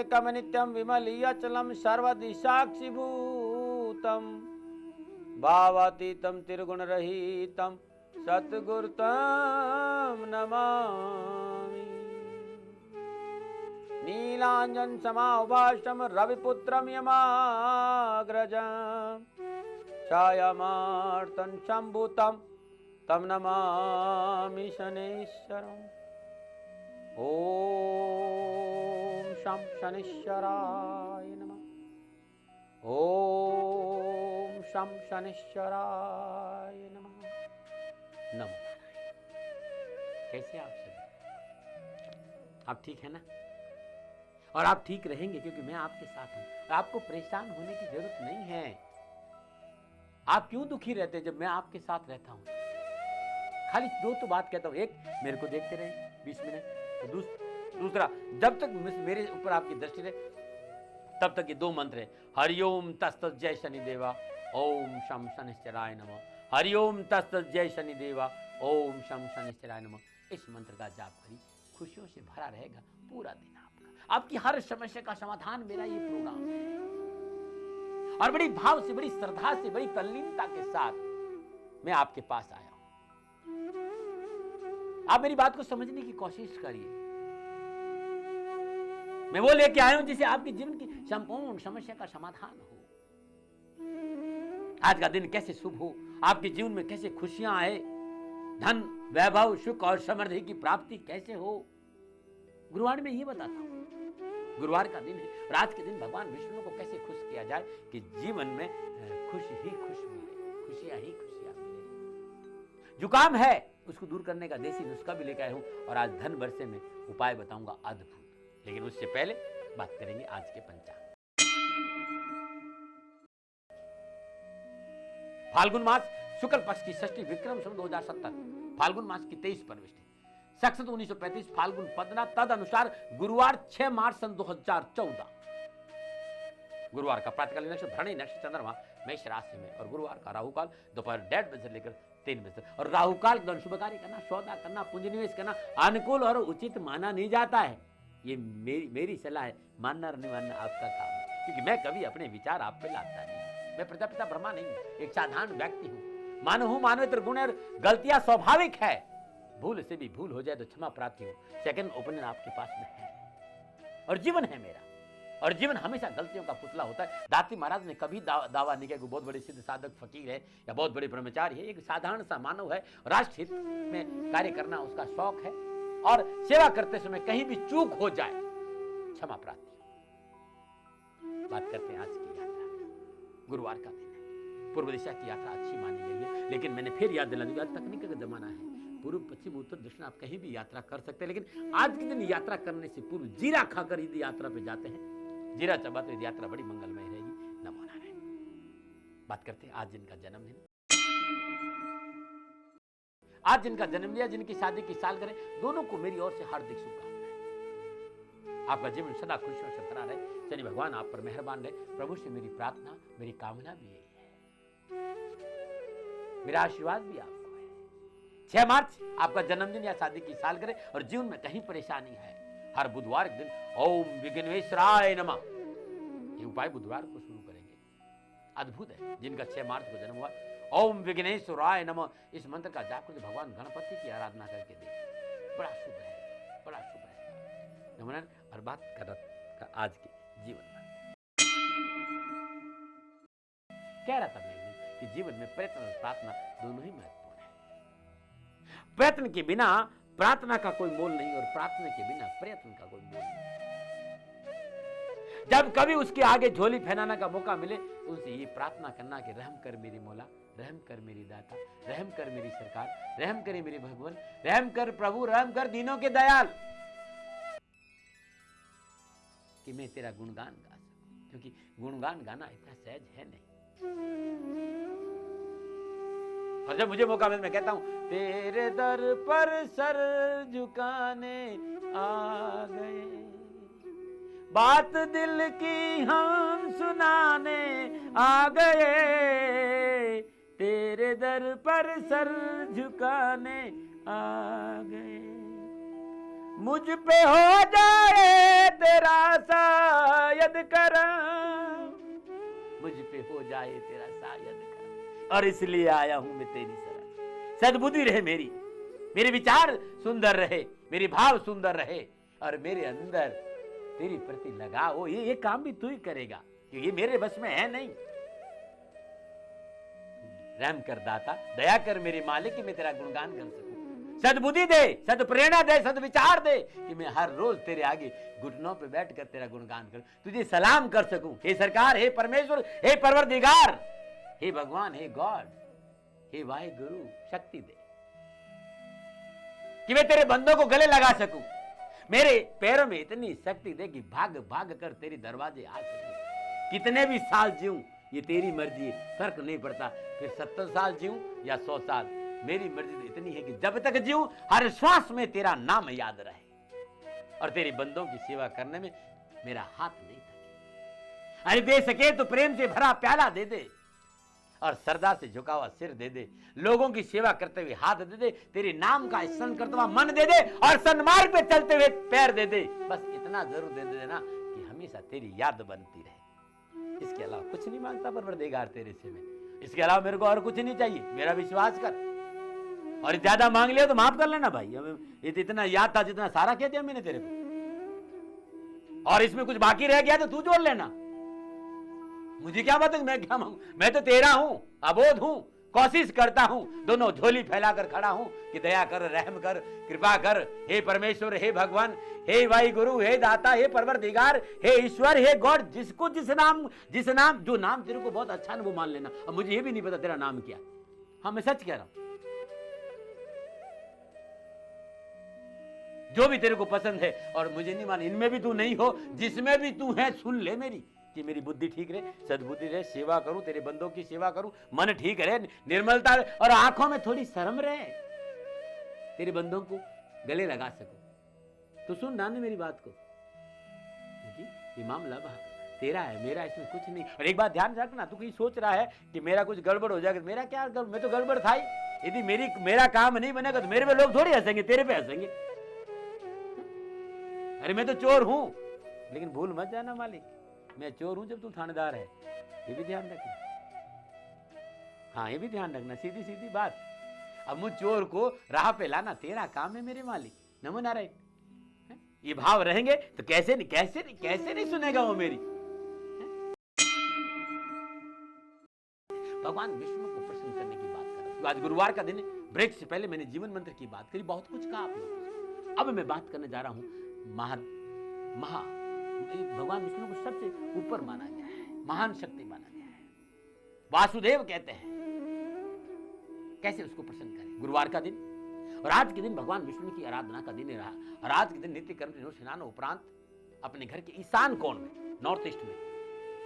एकम नित्यम विमलीयचलम सर्वदि साक्षिभूतम भावातीतम त्रिगुणरहितम सद्गुरुतम नमामि। नीलांजन समाभाषम रविपुत्रम यमाग्रजम छायामार्तन शंभुतम तम नमामि शनेश्वरम। ओम शं शनेश्वराय नमः। ओम शं शनेश्वराय नमः। नमो नारायण। कैसे आप सभी? आप ठीक है ना? और आप ठीक रहेंगे क्योंकि मैं आपके साथ हूं। आपको परेशान होने की जरूरत नहीं है। आप क्यों दुखी रहते जब मैं आपके साथ रहता हूं? खाली दो तो बात कहता हूं। एक, मेरे को देखते रहे 20 मिनट। तो दूसरा, जब तक मेरे ऊपर आपकी दृष्टि रहे तब तक ये दो मंत्र है। हरिओम तस्त जय शनिदेवा ओम शम शनिश्चराय नमः। हरिओम तस्त जय शनिदेवा ओम शम शनिश्चराय नमः। इस मंत्र का जाप करिए, खुशियों से भरा रहेगा पूरा दिन आपका। आपकी हर समस्या का समाधान मेरा ये प्रोग्राम है। और बड़ी भाव से, बड़ी श्रद्धा से, बड़ी तल्लीनता के साथ मैं आपके पास आया हूं। आप मेरी बात को समझने की कोशिश करिए। मैं वो लेके आया हूं जिसे आपके जीवन की संपूर्ण समस्या का समाधान हो। आज का दिन कैसे शुभ हो, आपके जीवन में कैसे खुशियां आए, धन वैभव सुख और समृद्धि की प्राप्ति कैसे हो, गुरुवार में ये बताता हूं। गुरुवार का दिन है और आज के दिन भगवान विष्णु को कैसे खुश किया जाए कि जीवन में खुश ही खुश मिले, खुशियां ही खुशियां मिले। जुकाम है उसको दूर करने का देसी नुस्खा भी लेकर आया हूं और आज धन वर्षे में उपाय बताऊंगा अद्भुत। लेकिन उससे पहले बात करेंगे आज के पंचांग। फाल्गुन मास शुक्ल पक्ष की षष्ठी विक्रम संवत 2070 फाल्गुन मास की 23 परविष्टि सक्सत 1935 फाल्गुन 15 तद अनुसार गुरुवार 6 मार्च सन 2014। गुरुवार का प्रातःकालीन नक्षत्र भरणी नक्षत्र चंद्रमा मेष राशि में और गुरुवार का राहु काल दोपहर 1:30 बजे से लेकर 3 बजे तक। और राहु काल के शुभ कार्य करना, सौदा करना, पूंजी निवेश करना अनुकूल और उचित माना नहीं जाता है। ये मेरी सलाह है, मानना और नहीं मानना आपका काम है। क्योंकि मैं कभी अपने विचार आप पे लाता नहीं। मैं प्रजापिता ब्रह्मा नहीं हूं, एक साधारण व्यक्ति हूं। मानव हूं, मानवेतर गुण और गलतियां स्वाभाविक है। भूल से भी भूल हो जाए तो क्षमा प्राप्ति हो। सेकंड ओपिनियन आपके पास में है और जीवन है मेरा। और जीवन हमेशा गलतियों का पुतला होता है। दाती महाराज ने कभी दावा नहीं किया कि बहुत बड़े सिद्ध साधक फकीर है या बहुत बड़े ब्रह्मचारी है। एक साधारण सा मानव है। राष्ट्र हित में कार्य करना उसका शौक है और सेवा करते समय कहीं भी चूक हो जाए क्षमा प्राप्ति। बात करते हैं आज की यात्रा। गुरुवार का दिन है, पूर्व दिशा की यात्रा अच्छी मानी गई है। लेकिन मैंने फिर याद दिला दूंगा, तकनीक का जमाना है। पूर्व पश्चिम उत्तर दक्षिण आप कहीं भी यात्रा कर सकते हैं। लेकिन आज के दिन यात्रा करने से पूर्व जीरा खाकर यदि यात्रा पे जाते हैं, जीरा चबाते तो यात्रा बड़ी मंगलमय रहेगी। नमो नारायण। बात करते हैं आज जिनका जन्मदिन, आज जिनका जन्म लिया, जिनकी शादी की सालगिरह, दोनों को मेरी ओर से हार्दिक शुभकामनाएं। आपका जीवन सदा खुशियों से भरा रहे। शनि भगवान आप पर मेहरबान रहे। प्रभु से मेरी प्रार्थना, मेरी कामना भी यही है। मेरा आशीर्वाद भी आपको है। 6 मार्च आपका जन्मदिन या शादी की सालगिरह और जीवन में कहीं परेशानी है, हर बुधवार के दिन ओम विघ्नेश्वराय नमः ये उपाय बुधवार को शुरू करेंगे। अद्भुत है। जिनका 6 मार्च को जन्म हुआ, ओम विघ्नेश्वराय नमः इस मंत्र का जाप करके भगवान गणपति की आराधना करके देखिए, बड़ा शुभ है, बड़ा शुभ है। नमन। और बात कर आज के जीवन में कह रहा था मैं कि जीवन में प्रयत्न और प्रार्थना दोनों ही महत्वपूर्ण है। प्रयत्न के बिना प्रार्थना का कोई मोल नहीं और प्रार्थना के बिना प्रयत्न का कोई मोल नहीं। जब कभी उसके आगे झोली फैलाने का मौका मिले उनसे ये प्रार्थना करना कि रहम कर मेरी मौला, रहम कर मेरी दाता, रहम कर मेरी सरकार, रहम करे मेरे भगवान, रहम कर प्रभु, रहम कर दीनों के दयाल, कि मैं तेरा गुणगान गा सकूं। क्योंकि गुणगान गाना इतना सहज है नहीं। और जब मुझे मौका मिले मैं कहता हूं, तेरे दर पर सर झुकाने आ गए, बात दिल की हम सुनाने आ गए, तेरे दर पर सर झुकाने आ गए, मुझ पे हो जाए तेरा शायद करम, मुझ पे हो जाए तेरा शायद करम, और इसलिए आया हूं मैं तेरी शरण। सद्बुद्धि रहे मेरी, मेरे विचार सुंदर रहे, मेरे भाव सुंदर रहे, और मेरे अंदर तेरी प्रति लगाओ। ये काम भी तू ही करेगा, क्योंकि ये मेरे बस में है नहीं। रहम कर दाता, दया कर मेरे मालिक कि मैं तेरा गुणगान कर सकूं। सद्बुद्धि दे, सद प्रेरणा दे, सद विचार दे कि मैं हर रोज तेरे आगे घुटनों पे बैठकर तेरा गुणगान करूं, तुझे सलाम कर सकूं। हे सरकार, हे परमेश्वर, हे परवरदिगार, हे भगवान, हे गॉड, हे वाहिगुरु, शक्ति दे कि मैं तेरे बंदों को गले लगा सकूं। मेरे पैरों में इतनी शक्ति दे कि भाग भाग कर तेरे दरवाजे आ सकूं। कितने भी साल जीऊं ये तेरी मर्जी है, फर्क नहीं पड़ता, फिर 70 साल जीऊं या 100 साल, मेरी मर्जी तो इतनी है कि जब तक जीऊं हर श्वास में तेरा नाम याद रहे, और तेरे बंदों की सेवा करने में मेरा हाथ नहीं थके। अरे दे सके तो प्रेम से भरा प्याला दे दे, और श्रद्धा से झुका हुआ सिर दे दे, लोगों की सेवा करते हुए हाथ दे दे, तेरे नाम का स्मरण करते हुआ मन दे दे, और सन्मार्ग पे चलते हुए पैर दे दे। बस इतना जरूर दे देना कि हमेशा तेरी याद बनती रहे। इसके अलावा कुछ नहीं मांगता परवरदिगार तेरे से मैं, इसके अलावा मेरे को और कुछ नहीं चाहिए। मेरा विश्वास कर, और ज्यादा मांग लिया तो माफ कर लेना भाई। ये तो इतना याद था जितना सारा कह दिया मैंने तेरे को, और इसमें कुछ बाकी रह गया तो तू जोड़ लेना। मुझे क्या पता मैं क्या मांगू, मैं तो तेरा हूं, अबोध हूं, कोशिश करता हूं, दोनों झोली फैलाकर खड़ा हूं कि दया कर, रहम कर, कृपा कर। हे परमेश्वर, हे भगवान, हे वाहिगुरु, हे दाता, हे परवरदिगार, हे ईश्वर, हे गॉड, जिसको जिस नाम जो नाम तेरे को बहुत अच्छा है वो मान लेना। अब मुझे ये भी नहीं पता तेरा नाम क्या। हाँ, मैं सच कह रहा हूं, जो भी तेरे को पसंद है, और मुझे नहीं मान, इनमें भी तू नहीं हो, जिसमें भी तू है सुन ले मेरी, कि मेरी बुद्धि ठीक रहे, सद्बुद्धि रहे, सेवा करूं, तेरे बंदों की सेवा करूं, मन ठीक रहे, निर्मलता रहे, और आंखों में थोड़ी शर्म रहे, तेरे बंदों को गले लगा सकूं। तो सुन ना मेरी बात को, क्योंकि ये मामला तेरा है, मेरा इसमें कुछ नहीं। और एक बात ध्यान रखना, तू कहीं सोच रहा है कि मेरा कुछ गड़बड़ हो जाएगा, मेरा क्या गड़बड़, मैं तो गड़बड़ था ही। यदि मेरा काम नहीं बनेगा तो मेरे पे लोग थोड़ी हंसेंगे, तेरे पे हंसेंगे। अरे मैं तो चोर हूं, लेकिन भूल मत जाना मालिक, मैं चोर हूं जब तू थानेदार है, ये भी ध्यान रखना। हाँ, ये भी ध्यान रखना, सीधी सीधी बात। अब मुझ चोर को राह पे लाना तेरा काम है मेरे मालिक। नमो नारायण। ये भाव रहेंगे तो कैसे नहीं सुनेगा वो मेरी। भगवान विष्णु को प्रसन्न करने की बात कर रहा हूं। आज गुरुवार का दिन है, ब्रेक से पहले मैंने जीवन मंत्र की बात करी, बहुत कुछ कहा आप लोगों से। अब मैं बात करने जा रहा हूं भगवान विष्णु को सबसे ऊपर माना गया है, महान शक्ति माना गया है, वासुदेव कहते हैं। कैसे उसको प्रसन्न करें? गुरुवार का दिन, और आज के दिन भगवान विष्णु की आराधना का दिन रहा। और आज के दिन नित्य कर्म स्नान उपरांत अपने घर के ईशान कोण में, नॉर्थ ईस्ट में,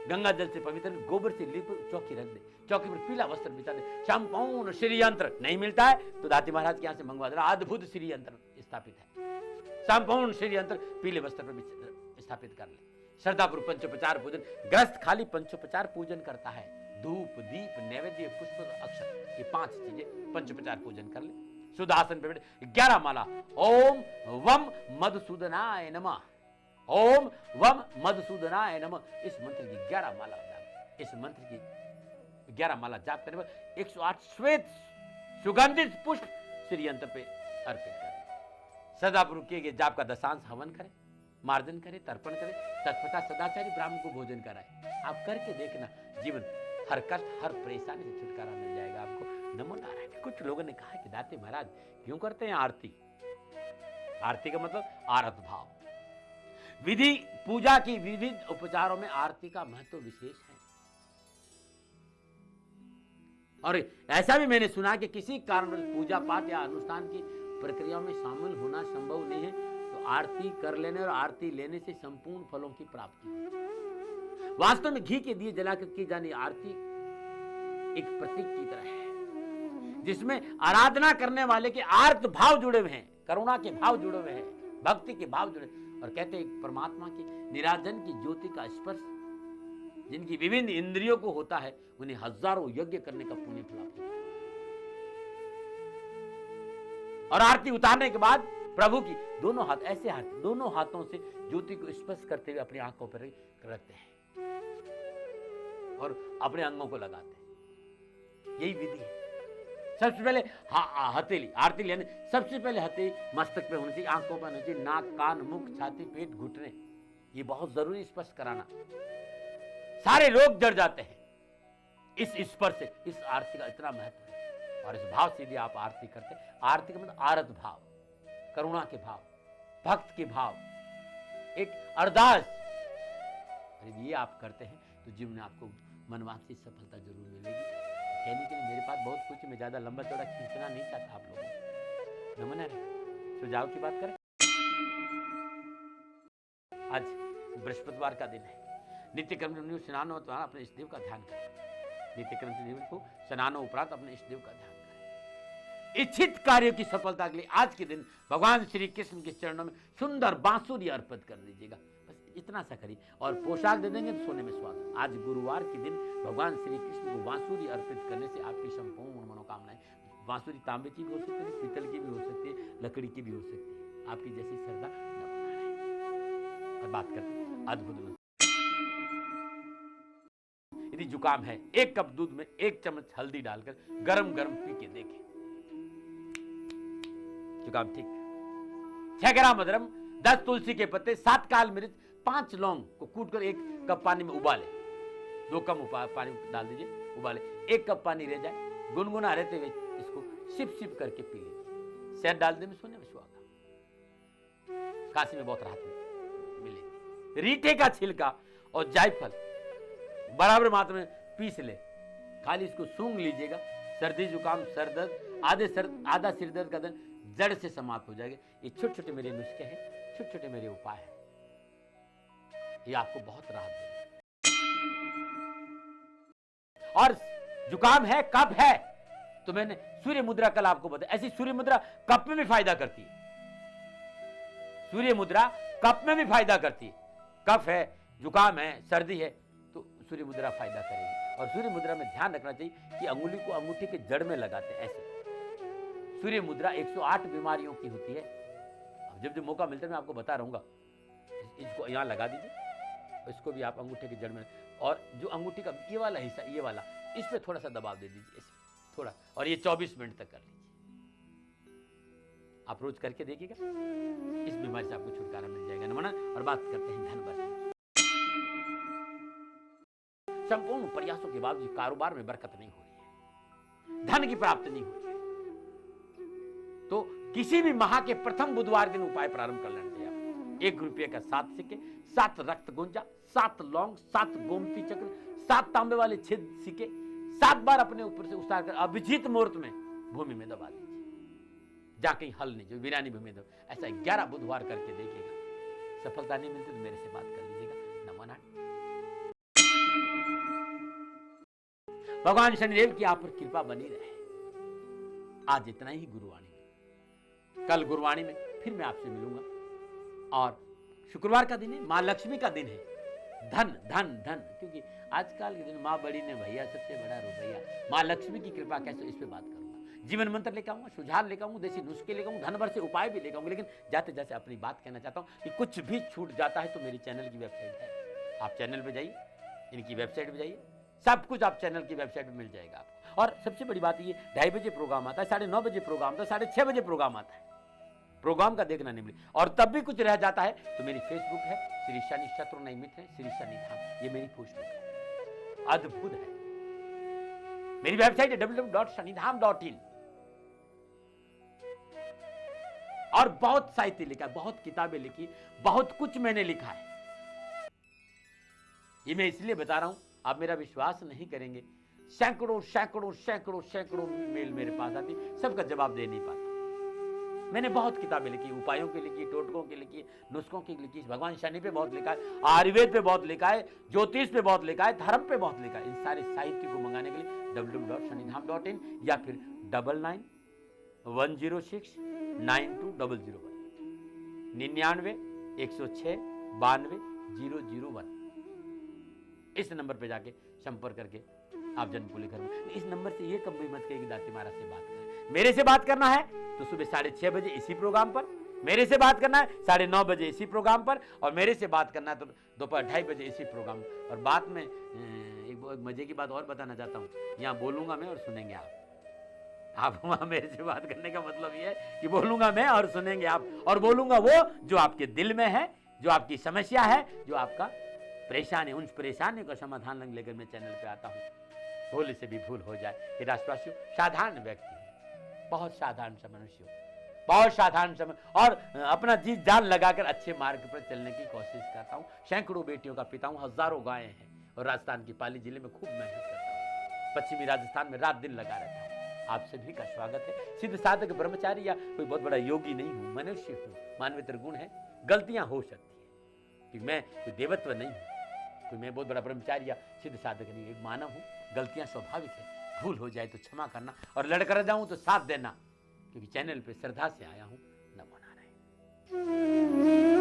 गंगा जल से पवित्र गोबर से लीप चौकी रख दे, चौकी पर पीला वस्त्र बिछा दे, संपूर्ण श्री यंत्र नहीं मिलता है तो दाती महाराज के यहाँ से मंगवा देना, अद्भुत श्री यंत्र स्थापित है, संपूर्ण श्री यंत्र पीले वस्त्र पर स्थापित कर ले। श्रद्धापूर्वक पंचोपचार पूजन, ग्रस्त खाली पंचोपचार पूजन करता है, धूप दीप नैवेद्य पुष्प अक्षत, ये 5 चीजें पंचोपचार पूजन कर ले। सुदासन पे बैठे 11 माला ओम वम मधुसूदनाय नमः, ओम वम मधुसूदनाय नमः, इस मंत्र की 11 माला जाप, इस मंत्र की 11 माला जाप करने पर 108 श्वेत सुगंधित पुष्प श्री यंत्र पे अर्पित करें। सदापूर्वक किए गए जाप का दशांश हवन करें, मार्जन करे, तर्पण करे, तत्पश्चात सदाचारी ब्राह्मण को भोजन कराए। आप करके देखना, जीवन हर कष्ट हर परेशानी से छुटकारा मिल जाएगा आपको। नमो नारायण। कुछ लोगों ने कहा कि दाते महाराज क्यों करते हैं आरती? आरती का मतलब आरत भाव। विधि पूजा की विविध उपचारों में आरती का महत्व विशेष है। और ऐसा भी मैंने सुना कि किसी कारण पूजा पाठ या अनुष्ठान की प्रक्रियाओं में शामिल होना संभव नहीं है तो आरती कर लेने और आरती लेने से संपूर्ण फलों की प्राप्ति। वास्तव में घी के दिए जलाकर की जाने आरती एक प्रतीक की तरह है जिसमें आराधना करने वाले के आर्त भाव जुड़े हुए हैं, करुणा के भाव जुड़े हुए हैं, भक्ति के भाव जुड़े। और कहते हैं परमात्मा की निराजन की ज्योति का स्पर्श जिनकी विभिन्न इंद्रियों को होता है उन्हें हजारों यज्ञ करने का पुण्य प्राप्त होता है। और आरती उतारने के बाद प्रभु की दोनों हाथ ऐसे हाथ, दोनों हाथों से ज्योति को स्पर्श करते हुए अपनी आंखों पर रखते हैं और अपने अंगों को लगाते हैं। यही विधि है। सबसे पहले हथेली, आरती यानी सबसे पहले हथेली मस्तक पे होनी चाहिए, आंखों पर होनी चाहिए, नाक, कान, मुख, छाती, पेट, घुटने, ये बहुत जरूरी स्पर्श कराना। सारे रोग जड़ जाते हैं इस स्पर्श से। इस आरती का इतना महत्व है। और इस भाव से यदि आप आरती करते, आरती का मतलब आरत भाव, करुणा के भाव, भक्त के भाव, एक अरदास, यदि ये आप करते हैं तो जीवन में आपको मनवांछित सफलता जरूर मिलेगी। कहने के लिए मेरे पास बहुत कुछ, मैं ज्यादा लंबा चौड़ा खींचना नहीं चाहता आप लोगों को। नमन है, सुझाव की बात करें। आज बृहस्पतिवार का दिन है। नित्य कर्म से स्नान उपरांत अपने इष्ट देव का ध्यान करें। नित्य कर्म से जीवन को स्नान उपरांत अपने इष्ट देव का ध्यान करें। इच्छित कार्यों की सफलता के लिए आज के दिन भगवान श्री कृष्ण के चरणों में सुंदर बांसुरी अर्पित कर दीजिएगा। बस इतना सा करिए और पोशाक दे देंगे तो सोने में स्वागत। आज गुरुवार के दिन भगवान श्री कृष्ण को बांसुरी अर्पित करने से आपकी संपूर्ण मनोकामनाएं, बांसुरी तांबे की भी हो सकती है, पीतल की भी हो सकती है, लकड़ी की भी हो सकती है, आपकी जैसी श्रद्धा न बना रहे। और बात करते हैं अद्भुत। यदि जुकाम है, 1 कप दूध में 1 चम्मच हल्दी डालकर गरम गरम पी के देखें, जुकाम ठीक। 6 ग्राम अदरक, 10 तुलसी के पत्ते, 7 काल मिर्च, 5 लौंग को कूटकर 1 कप पानी में उबाले। 2 कप पानी डाल दीजिए, उबाले। 1 कप पानी रह जाए, गुनगुना रहते हुए इसको सिप सिप करके पी लीजिए। शहद डाल देने, सोने में सुहागा। खांसी में बहुत राहत मिलेगी। रीठे का छिलका और जायफल बराबर मात्रा में पीस ले, खाली इसको सूंघ लीजिएगा। सर्दी जुकाम, सर दर्द, आधा सिर दर्द का दर्द जड़ से समाप्त हो जाएगा। ये छोटे छोटे मेरे नुस्खे हैं, छोटे छोटे मेरे उपाय हैं, ये आपको बहुत राहत देगा। और जुकाम है, कफ है, तो मैंने सूर्य मुद्रा कल आपको बताया। ऐसी सूर्य मुद्रा कफ में भी फायदा करती है। सूर्य मुद्रा कफ में भी फायदा करती है। कफ है, जुकाम है, सर्दी है, तो सूर्य मुद्रा फायदा करेगी। और सूर्य मुद्रा में ध्यान रखना चाहिए कि अंगुली को अंगूठी के जड़ में लगाते हैं ऐसे। सूर्य मुद्रा 108 बीमारियों की होती है। अब जब मौका मिलता है मैं आपको बता रहूंगा। इसको यहां लगा दीजिए, इसको भी आप अंगूठे के जड़ में, और जो अंगूठी का ये वाला हिस्सा, ये वाला, इस पे थोड़ा सा दबाव दे दीजिए, इस थोड़ा, और ये 24 मिनट तक कर लीजिए। आप रोज करके देखिएगा, इस बीमारी से आपको छुटकारा मिल जाएगा। नमन। और बात करते हैं धन वर्षा। संपूर्ण प्रयासों के बावजूद कारोबार में बरकत नहीं हो रही है, धन की प्राप्ति नहीं हो रही है, तो किसी भी माह के प्रथम बुधवार दिन उपाय प्रारंभ कर लेना चाहिए। 1 रुपये का 7 सिक्के, 7 रक्त गुंजा, 7 लौंग, 7 गोमती चक्र, 7 तांबे वाले छेद सिक्के 7 बार अपने ऊपर से उतार कर अभिजीत मुहूर्त में भूमि में दबा दीजिए। जहां कहीं हल नहीं, जो वीरानी भूमि दबा, ऐसा 11 बुधवार करके देखिएगा। सफलता नहीं मिलती तो मेरे से बात कर लीजिएगा। नमो नारायण। भगवान शनिदेव की आप पर कृपा बनी रहे। आज इतना ही गुरुवाणी में। कल गुरुवाणी में फिर मैं आपसे मिलूंगा। और शुक्रवार का दिन है, मां लक्ष्मी का दिन है। धन धन धन, क्योंकि आजकल के दिन मां बड़ी ने भैया सबसे बड़ा रुपया। मां लक्ष्मी की कृपा कैसे, इस पे बात करूंगा। जीवन मंत्र लेकर आऊंगा, सुझाव लेकर आऊंगा, देसी नुस्खे लेकर आऊंगा, धन भर से उपाय भी लेकर आऊंगा। लेकिन जाते जाते अपनी बात कहना चाहता हूं कि कुछ भी छूट जाता है तो मेरी चैनल की वेबसाइट है, आप चैनल पे जाइए, इनकी वेबसाइट पे जाइए, सब कुछ आप चैनल की वेबसाइट पे मिल जाएगा आपको। और सबसे बड़ी बात ये, 2:30 बजे प्रोग्राम आता है, 9:30 बजे प्रोग्राम आता है, 6:30 बजे प्रोग्राम आता है। प्रोग्राम का देखना नहीं मिले, और तब भी कुछ रह जाता है तो मेरी फेसबुक है श्री शनि शत्रु नैमित है, श्री शनि धाम, ये मेरी फेसबुक है, अद्भुत है। मेरी वेबसाइट है www.shanidham.in। और बहुत साहित्य लिखा है, बहुत किताबें लिखी, बहुत कुछ मैंने लिखा है। ये मैं इसलिए बता रहा हूं, आप मेरा विश्वास नहीं करेंगे, सैकड़ों सैकड़ों सैकड़ों सैकड़ों मेल मेरे पास आती, सबका जवाब दे नहीं पाता। मैंने बहुत किताबें लिखी, उपायों की लिखी, टोटकों की लिखी, नुस्खों की लिखी, भगवान शनि पे बहुत लिखा है, आयुर्वेद पे बहुत लिखा है, ज्योतिष पे बहुत लिखा है, धर्म पे बहुत लिखा है। इन सारे साहित्य को मंगाने के लिए www.shanidham.in या फिर 9910692001 9910629001 इस नंबर पे जाके संपर्क करके आप जनकुली घर में। इस नंबर से ये कभी मत कहिए कि दाती महाराज से बात करें। मेरे से बात करना है तो सुबह 6:30 बजे इसी प्रोग्राम पर, मेरे से बात करना है 9:30 बजे इसी प्रोग्राम पर, और मेरे से बात करना है तो दोपहर 2:30 बजे इसी प्रोग्राम। और बात में एक मजे की बात और बताना चाहता हूँ, यहाँ बोलूंगा मैं और सुनेंगे आप वहां मेरे से बात करने का मतलब ये है कि बोलूंगा मैं और सुनेंगे आप, और बोलूंगा वो जो आपके दिल में है, जो आपकी समस्या है, जो आपका परेशानी, उन परेशानियों का समाधान लेकर मैं चैनल पे आता हूँ। भूल से भी भूल हो जाए। ये राष्ट्रवासियों साधारण व्यक्ति है, बहुत साधारण सा मनुष्य, बहुत साधारण समय, और अपना जी जान लगाकर अच्छे मार्ग पर चलने की कोशिश करता हूँ। सैकड़ों बेटियों का पिता हूँ, हजारों गायें हैं, और राजस्थान की पाली जिले में खूब मेहनत करता हूँ। पश्चिमी राजस्थान में रात दिन लगा रहता हूँ। आप सभी का स्वागत है। सिद्ध साधक ब्रह्मचारी या कोई बहुत बड़ा योगी नहीं हूँ, मनुष्य हूँ, मानवीय गुण है, गलतियां हो सकती है, क्योंकि मैं कोई देवत्व नहीं हूँ, कोई मैं बहुत बड़ा ब्रह्मचारी या सिद्ध साधक नहीं, एक मानव हूँ। गलतियां स्वाभाविक है, भूल हो जाए तो क्षमा करना, और लड़कर जाऊं तो साथ देना, क्योंकि चैनल पे श्रद्धा से आया हूं। नमो नारायण।